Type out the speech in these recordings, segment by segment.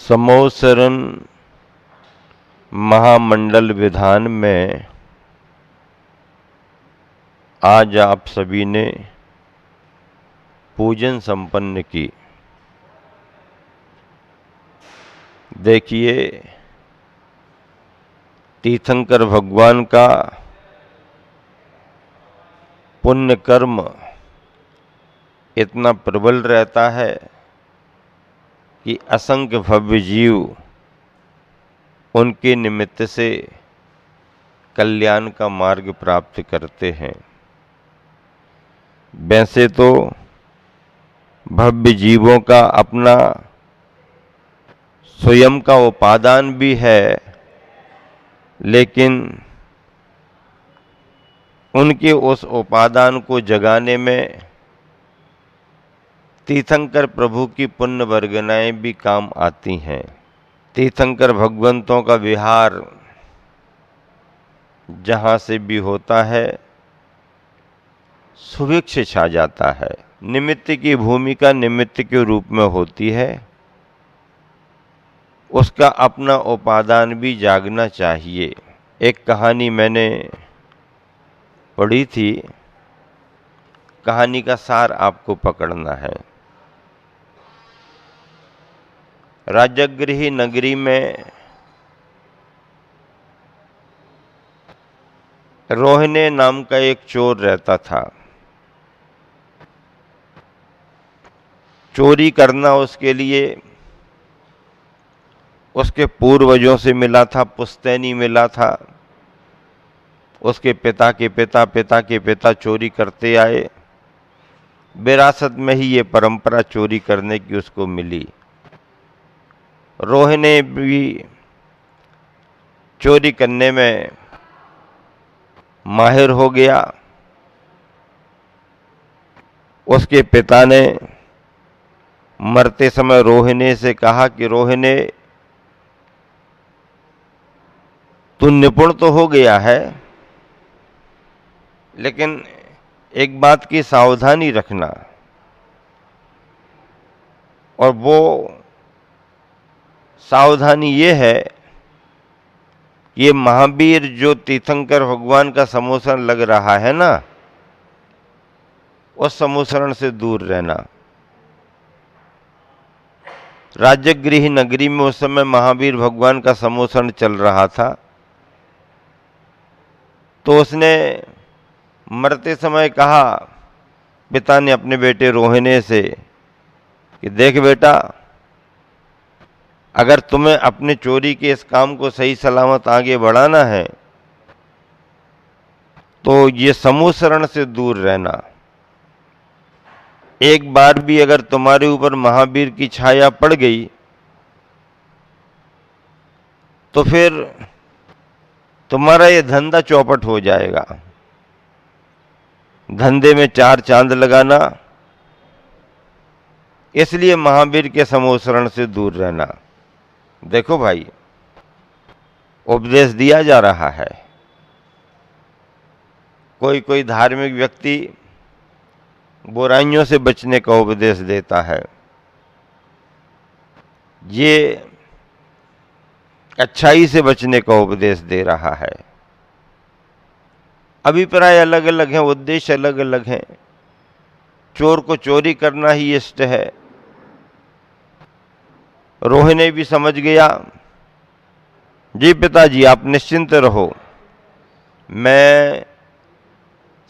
समोसरण महामंडल विधान में आज आप सभी ने पूजन संपन्न की। देखिए, तीर्थंकर भगवान का पुण्य कर्म इतना प्रबल रहता है कि असंख्य भव्य जीव उनके निमित्त से कल्याण का मार्ग प्राप्त करते हैं। वैसे तो भव्य जीवों का अपना स्वयं का उपादान भी है, लेकिन उनके उस उपादान को जगाने में तीर्थंकर प्रभु की पुण्य वर्गनाएं भी काम आती हैं। तीर्थंकर भगवंतों का विहार जहाँ से भी होता है, सुभिक्ष छा जाता है। निमित्त की भूमिका निमित्त के रूप में होती है, उसका अपना उपादान भी जागना चाहिए। एक कहानी मैंने पढ़ी थी, कहानी का सार आपको पकड़ना है। राजगृह नगरी में रोहिणे नाम का एक चोर रहता था। चोरी करना उसके लिए उसके पूर्वजों से मिला था, पुश्तैनी मिला था। उसके पिता के पिता, पिता के पिता चोरी करते आए। विरासत में ही ये परंपरा चोरी करने की उसको मिली। रोहिणे भी चोरी करने में माहिर हो गया। उसके पिता ने मरते समय रोहिणे से कहा कि रोहिणे, तू निपुण तो हो गया है, लेकिन एक बात की सावधानी रखना, और वो सावधानी ये है, ये महावीर जो तीर्थंकर भगवान का समोसरण लग रहा है ना, उस समोसरण से दूर रहना। राजगृह नगरी में उस समय महावीर भगवान का समोसरण चल रहा था। तो उसने मरते समय कहा, पिता ने अपने बेटे रोहिणे से, कि देख बेटा, अगर तुम्हें अपने चोरी के इस काम को सही सलामत आगे बढ़ाना है तो ये समोसरण से दूर रहना। एक बार भी अगर तुम्हारे ऊपर महावीर की छाया पड़ गई तो फिर तुम्हारा ये धंधा चौपट हो जाएगा। धंधे में चार चांद लगाना, इसलिए महावीर के समोसरण से दूर रहना। देखो भाई, उपदेश दिया जा रहा है। कोई कोई धार्मिक व्यक्ति बुराइयों से बचने का उपदेश देता है, ये अच्छाई से बचने का उपदेश दे रहा है। अभिप्राय अलग अलग हैं, उद्देश्य अलग अलग हैं। चोर को चोरी करना ही इष्ट है। रोहिणे भी समझ गया, जी पिताजी आप निश्चिंत रहो, मैं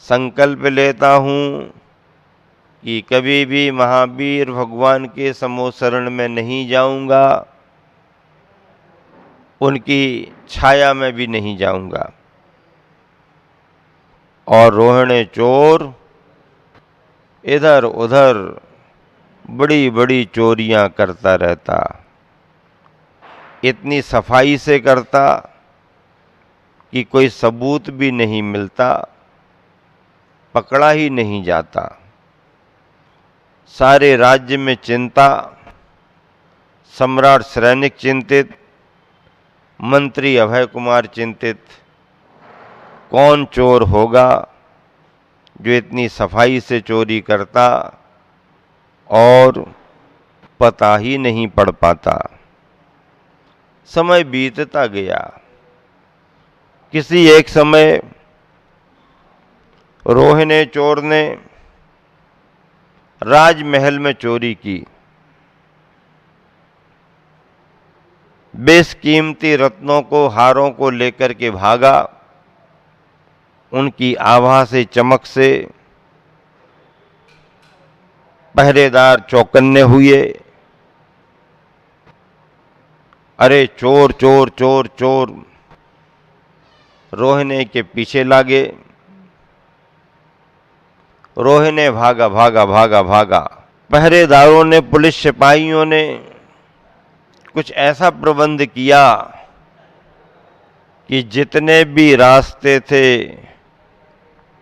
संकल्प लेता हूँ कि कभी भी महावीर भगवान के समोसरण में नहीं जाऊंगा, उनकी छाया में भी नहीं जाऊंगा। और रोहिणे चोर इधर उधर बड़ी बड़ी चोरियां करता रहता। इतनी सफाई से करता कि कोई सबूत भी नहीं मिलता, पकड़ा ही नहीं जाता। सारे राज्य में चिंता, सम्राट सैनिक चिंतित, मंत्री अभय कुमार चिंतित, कौन चोर होगा जो इतनी सफाई से चोरी करता और पता ही नहीं पड़ पाता। समय बीतता गया। किसी एक समय रोहिणी चोर ने राजमहल में चोरी की। बेशकीमती रत्नों को, हारों को लेकर के भागा। उनकी आभा से, चमक से पहरेदार चौकन्ने हुए। अरे चोर चोर चोर चोर, रोहिणी के पीछे लागे। रोहिणी भागा भागा भागा भागा। पहरेदारों ने, पुलिस सिपाहियों ने कुछ ऐसा प्रबंध किया कि जितने भी रास्ते थे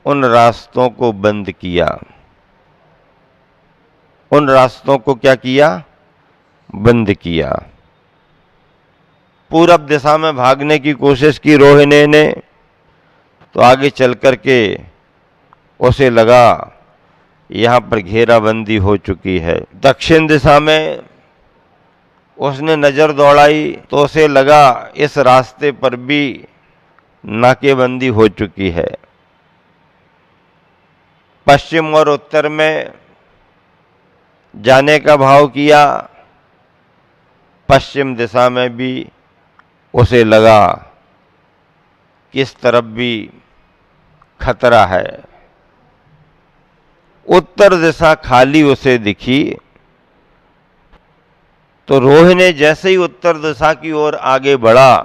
उन रास्तों को बंद किया। उन रास्तों को क्या किया? बंद किया। पूरब दिशा में भागने की कोशिश की रोहिणी ने, तो आगे चल कर के उसे लगा यहाँ पर घेराबंदी हो चुकी है। दक्षिण दिशा में उसने नजर दौड़ाई तो उसे लगा इस रास्ते पर भी नाकेबंदी हो चुकी है। पश्चिम और उत्तर में जाने का भाव किया। पश्चिम दिशा में भी उसे लगा कि इस तरफ भी खतरा है। उत्तर दिशा खाली उसे दिखी, तो रोहिणी जैसे ही उत्तर दिशा की ओर आगे बढ़ा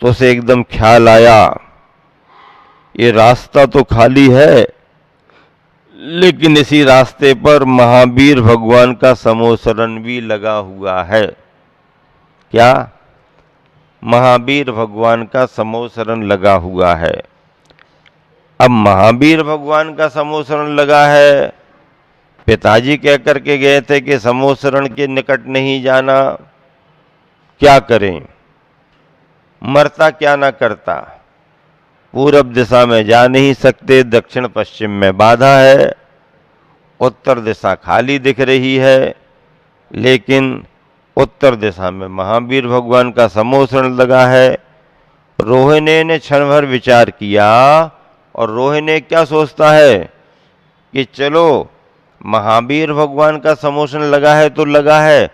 तो उसे एकदम ख्याल आया, ये रास्ता तो खाली है, लेकिन इसी रास्ते पर महावीर भगवान का समोसरण भी लगा हुआ है। क्या? महावीर भगवान का समोसरण लगा हुआ है। अब महावीर भगवान का समोसरण लगा है, पिताजी कह करके गए थे कि समोसरण के निकट नहीं जाना। क्या करें? मरता क्या ना करता। पूरब दिशा में जा नहीं सकते, दक्षिण पश्चिम में बाधा है, उत्तर दिशा खाली दिख रही है, लेकिन उत्तर दिशा में महावीर भगवान का समोसरण लगा है। रोहिणी ने क्षण भर विचार किया, और रोहिणी क्या सोचता है कि चलो महावीर भगवान का समोसरण लगा है तो लगा है,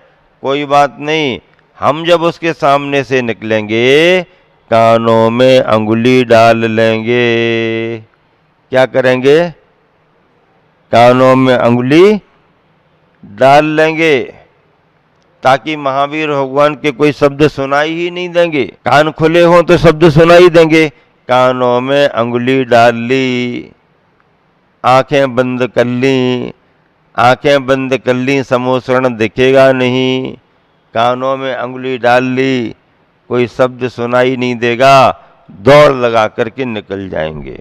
कोई बात नहीं, हम जब उसके सामने से निकलेंगे कानों में अंगुली डाल लेंगे। क्या करेंगे? कानों में अंगुली डाल लेंगे, ताकि महावीर भगवान के कोई शब्द सुनाई ही नहीं देंगे। कान खुले हों तो शब्द सुनाई देंगे। कानों में अंगुली डाल ली, आंखें बंद कर ली। आंखें बंद कर ली, समोसरण दिखेगा नहीं। कानों में अंगुली डाल ली, कोई शब्द सुनाई नहीं देगा, दौड़ लगा करके निकल जाएंगे।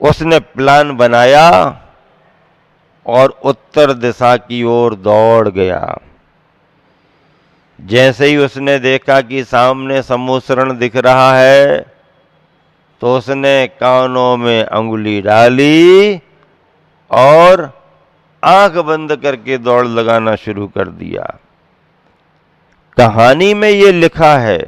उसने प्लान बनाया और उत्तर दिशा की ओर दौड़ गया। जैसे ही उसने देखा कि सामने समोसरण दिख रहा है, तो उसने कानों में अंगुली डाली और आंख बंद करके दौड़ लगाना शुरू कर दिया। कहानी में ये लिखा है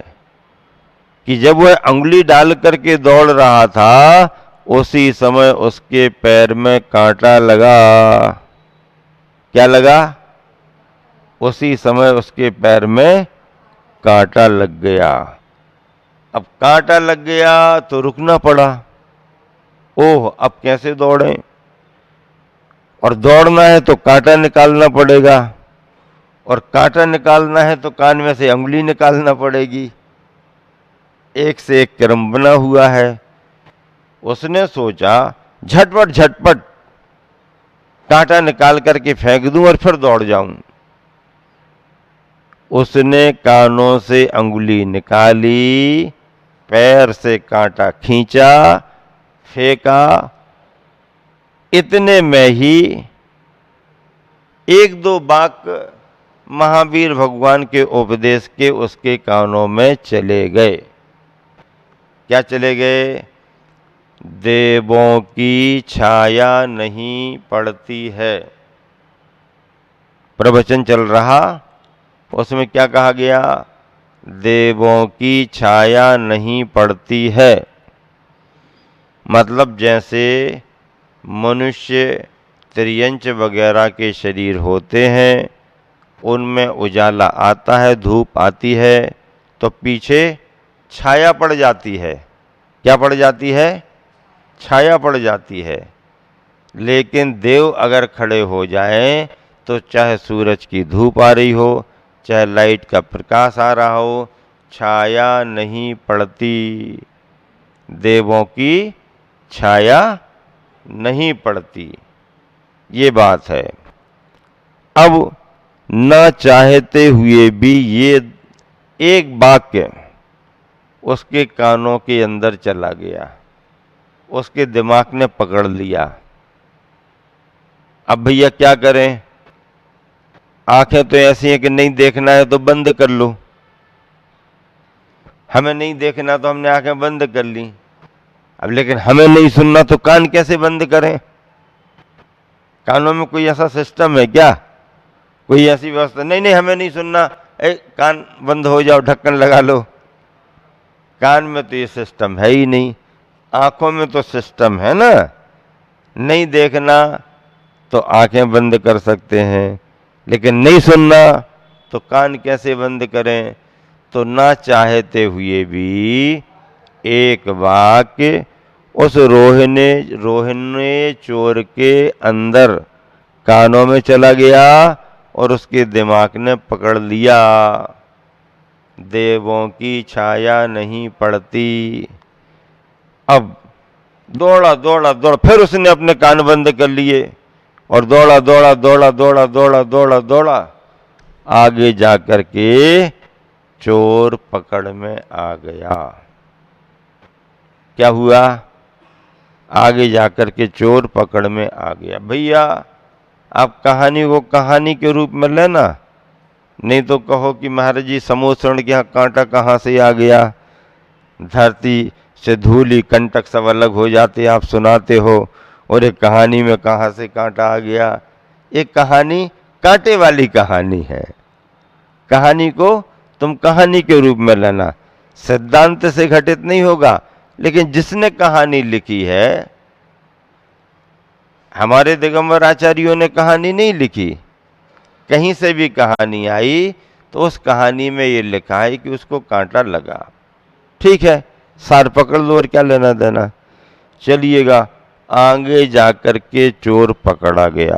कि जब वह अंगुली डाल करके दौड़ रहा था, उसी समय उसके पैर में कांटा लगा। क्या लगा? उसी समय उसके पैर में कांटा लग गया। अब कांटा लग गया तो रुकना पड़ा। ओह, अब कैसे दौड़ें? और दौड़ना है तो कांटा निकालना पड़ेगा, और कांटा निकालना है तो कान में से अंगुली निकालना पड़ेगी। एक से एक क्रम बना हुआ है। उसने सोचा झटपट झटपट कांटा निकाल करके फेंक दूं और फिर दौड़ जाऊं। उसने कानों से अंगुली निकाली, पैर से कांटा खींचा, फेंका। इतने में ही एक दो वाक महावीर भगवान के उपदेश के उसके कानों में चले गए। क्या चले गए? देवों की छाया नहीं पड़ती है। प्रवचन चल रहा, उसमें क्या कहा गया? देवों की छाया नहीं पड़ती है। मतलब जैसे मनुष्य त्रियंच वगैरह के शरीर होते हैं, उनमें उजाला आता है, धूप आती है, तो पीछे छाया पड़ जाती है। क्या पड़ जाती है? छाया पड़ जाती है। लेकिन देव अगर खड़े हो जाएं तो चाहे सूरज की धूप आ रही हो, चाहे लाइट का प्रकाश आ रहा हो, छाया नहीं पड़ती। देवों की छाया नहीं पड़ती, ये बात है। अब न चाहते हुए भी ये एक वाक्य उसके कानों के अंदर चला गया, उसके दिमाग ने पकड़ लिया। अब भैया क्या करें? आंखें तो ऐसी हैं कि नहीं देखना है तो बंद कर लो। हमें नहीं देखना तो हमने आंखें बंद कर ली। अब लेकिन हमें नहीं सुनना तो कान कैसे बंद करें? कानों में कोई ऐसा सिस्टम है क्या? कोई ऐसी व्यवस्था? नहीं नहीं, हमें नहीं सुनना, कान बंद हो जाओ, ढक्कन लगा लो। कान में तो ये सिस्टम है ही नहीं। आंखों में तो सिस्टम है ना। नहीं देखना तो आंखें बंद कर सकते हैं, लेकिन नहीं सुनना तो कान कैसे बंद करें? तो ना चाहते हुए भी एक वाक्य उस रोहिणी चोर के अंदर कानों में चला गया और उसके दिमाग ने पकड़ लिया। देवों की छाया नहीं पड़ती। अब दौड़ा दौड़ा दौड़ा, फिर उसने अपने कान बंद कर लिए और दौड़ा दौड़ा दौड़ा दौड़ा दौड़ा दौड़ा दौड़ा, आगे जाकर के चोर पकड़ में आ गया। क्या हुआ? आगे जाकर के चोर पकड़ में आ गया। भैया आप कहानी को कहानी के रूप में लेना, नहीं तो कहो कि महाराज जी समोसण के यहाँ कांटा कहाँ से आ गया, धरती से धूली कंटक सब अलग हो जाते, आप सुनाते हो, और एक कहानी में कहाँ से कांटा आ गया। एक कहानी कांटे वाली कहानी है। कहानी को तुम कहानी के रूप में लेना, सिद्धांत से घटित नहीं होगा। लेकिन जिसने कहानी लिखी है, हमारे दिगंबर आचार्यों ने कहानी नहीं लिखी, कहीं से भी कहानी आई तो उस कहानी में ये लिखा है कि उसको कांटा लगा। ठीक है, सार पकड़ लो, और क्या लेना देना। चलिएगा, आगे जाकर के चोर पकड़ा गया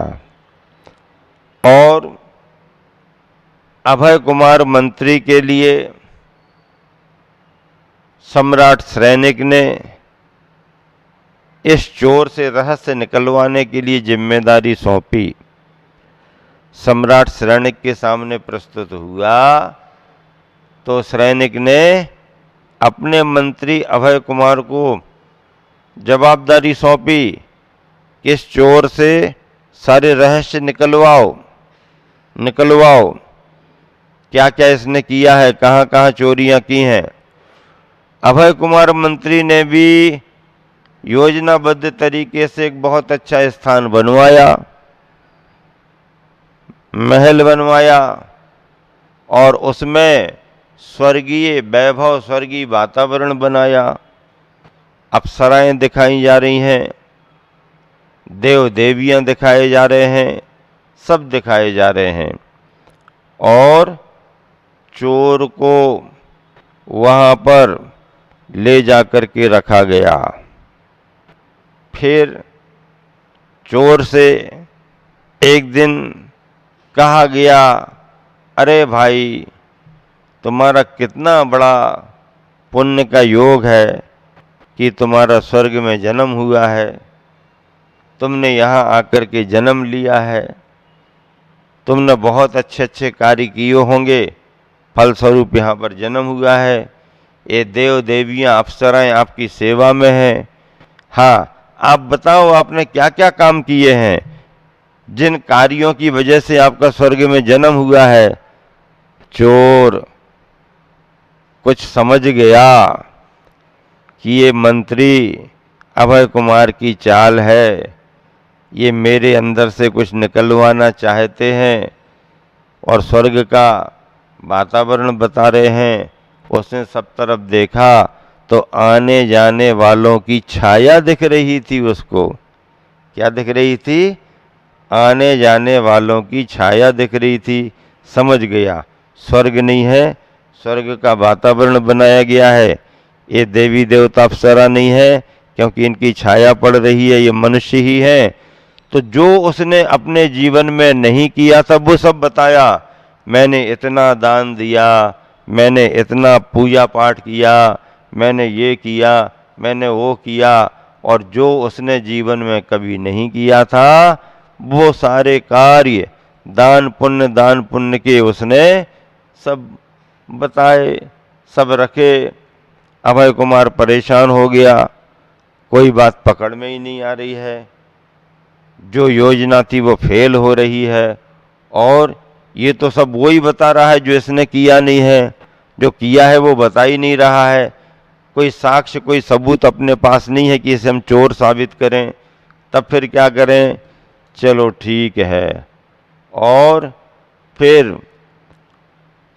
और अभय कुमार मंत्री के लिए सम्राट सैनिक ने इस चोर से रहस्य निकलवाने के लिए जिम्मेदारी सौंपी। सम्राट सैनिक के सामने प्रस्तुत हुआ तो सैनिक ने अपने मंत्री अभय कुमार को जवाबदारी सौंपी कि इस चोर से सारे रहस्य निकलवाओ, क्या क्या इसने किया है, कहाँ कहाँ चोरियां की हैं। अभय कुमार मंत्री ने भी योजनाबद्ध तरीके से एक बहुत अच्छा स्थान बनवाया, महल बनवाया, और उसमें स्वर्गीय वैभव, स्वर्गीय वातावरण बनाया। अप्सराएं दिखाई जा रही हैं, देव देवियां दिखाए जा रहे हैं, सब दिखाए जा रहे हैं, और चोर को वहां पर ले जाकर के रखा गया। फिर चोर से एक दिन कहा गया, अरे भाई तुम्हारा कितना बड़ा पुण्य का योग है कि तुम्हारा स्वर्ग में जन्म हुआ है, तुमने यहाँ आकर के जन्म लिया है, तुमने बहुत अच्छे अच्छे कार्य किए होंगे, फलस्वरूप यहाँ पर जन्म हुआ है। ये देव देवियाँ अप्सराएं आपकी सेवा में हैं। हाँ, आप बताओ आपने क्या क्या काम किए हैं, जिन कार्यों की वजह से आपका स्वर्ग में जन्म हुआ है। चोर कुछ समझ गया कि ये मंत्री अभय कुमार की चाल है, ये मेरे अंदर से कुछ निकलवाना चाहते हैं और स्वर्ग का वातावरण बता रहे हैं। उसने सब तरफ देखा तो आने जाने वालों की छाया दिख रही थी उसको। क्या दिख रही थी? आने जाने वालों की छाया दिख रही थी। समझ गया स्वर्ग नहीं है, स्वर्ग का वातावरण बनाया गया है। ये देवी देवता अप्सरा नहीं है, क्योंकि इनकी छाया पड़ रही है, ये मनुष्य ही है। तो जो उसने अपने जीवन में नहीं किया था वो सब बताया। मैंने इतना दान दिया, मैंने इतना पूजा पाठ किया, मैंने ये किया, मैंने वो किया। और जो उसने जीवन में कभी नहीं किया था वो सारे कार्य दान पुण्य के उसने सब बताए, सब रखे। अभय कुमार परेशान हो गया, कोई बात पकड़ में ही नहीं आ रही है, जो योजना थी वो फेल हो रही है। और ये तो सब वही बता रहा है जो इसने किया नहीं है, जो किया है वो बता ही नहीं रहा है। कोई साक्ष्य, कोई सबूत अपने पास नहीं है कि इसे हम चोर साबित करें। तब फिर क्या करें? चलो ठीक है। और फिर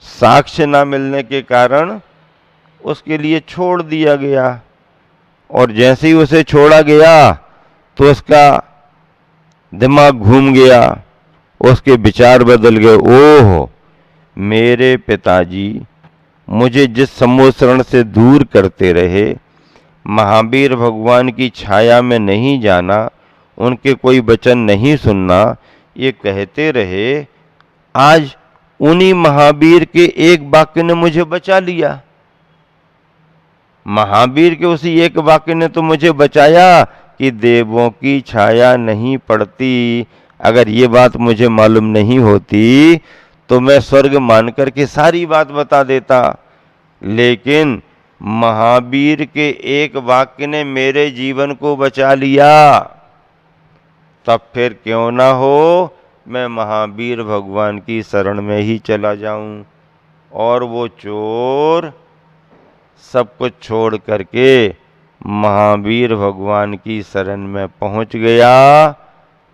साक्ष्य ना मिलने के कारण उसके लिए छोड़ दिया गया। और जैसे ही उसे छोड़ा गया तो उसका दिमाग घूम गया, उसके विचार बदल गए। ओह, मेरे पिताजी मुझे जिस सम्मोहन से दूर करते रहे, महावीर भगवान की छाया में नहीं जाना, उनके कोई वचन नहीं सुनना, ये कहते रहे, आज उन्हीं महावीर के एक वाक्य ने मुझे बचा लिया। महावीर के उसी एक वाक्य ने तो मुझे बचाया कि देवों की छाया नहीं पड़ती। अगर ये बात मुझे मालूम नहीं होती तो मैं स्वर्ग मानकर के सारी बात बता देता। लेकिन महावीर के एक वाक्य ने मेरे जीवन को बचा लिया। तब फिर क्यों ना हो मैं महावीर भगवान की शरण में ही चला जाऊं। और वो चोर सब कुछ छोड़ करके महावीर भगवान की शरण में पहुंच गया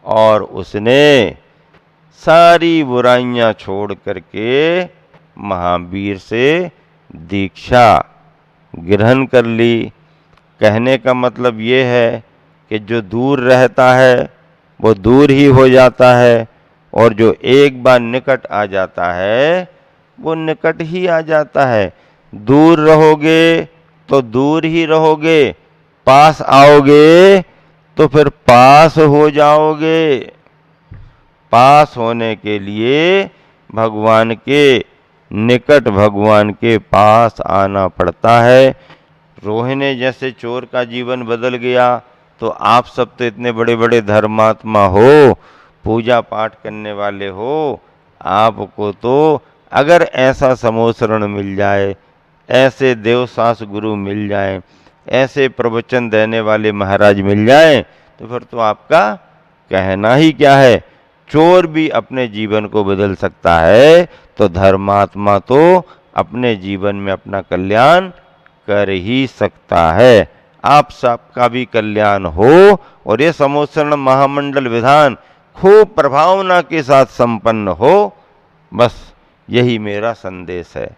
और उसने सारी बुराइयां छोड़ करके महावीर से दीक्षा ग्रहण कर ली। कहने का मतलब ये है कि जो दूर रहता है वो दूर ही हो जाता है, और जो एक बार निकट आ जाता है वो निकट ही आ जाता है। दूर रहोगे तो दूर ही रहोगे, पास आओगे तो फिर पास हो जाओगे। पास होने के लिए भगवान के निकट, भगवान के पास आना पड़ता है। रोहिणी जैसे चोर का जीवन बदल गया, तो आप सब तो इतने बड़े बड़े धर्मात्मा हो, पूजा पाठ करने वाले हो, आपको तो अगर ऐसा समोसरण मिल जाए, ऐसे देवसास गुरु मिल जाएं, ऐसे प्रवचन देने वाले महाराज मिल जाएं, तो फिर तो आपका कहना ही क्या है। चोर भी अपने जीवन को बदल सकता है, तो धर्मात्मा तो अपने जीवन में अपना कल्याण कर ही सकता है। आप सबका भी कल्याण हो और ये समोसरण महामंडल विधान खूब प्रभावना के साथ संपन्न हो। बस यही मेरा संदेश है।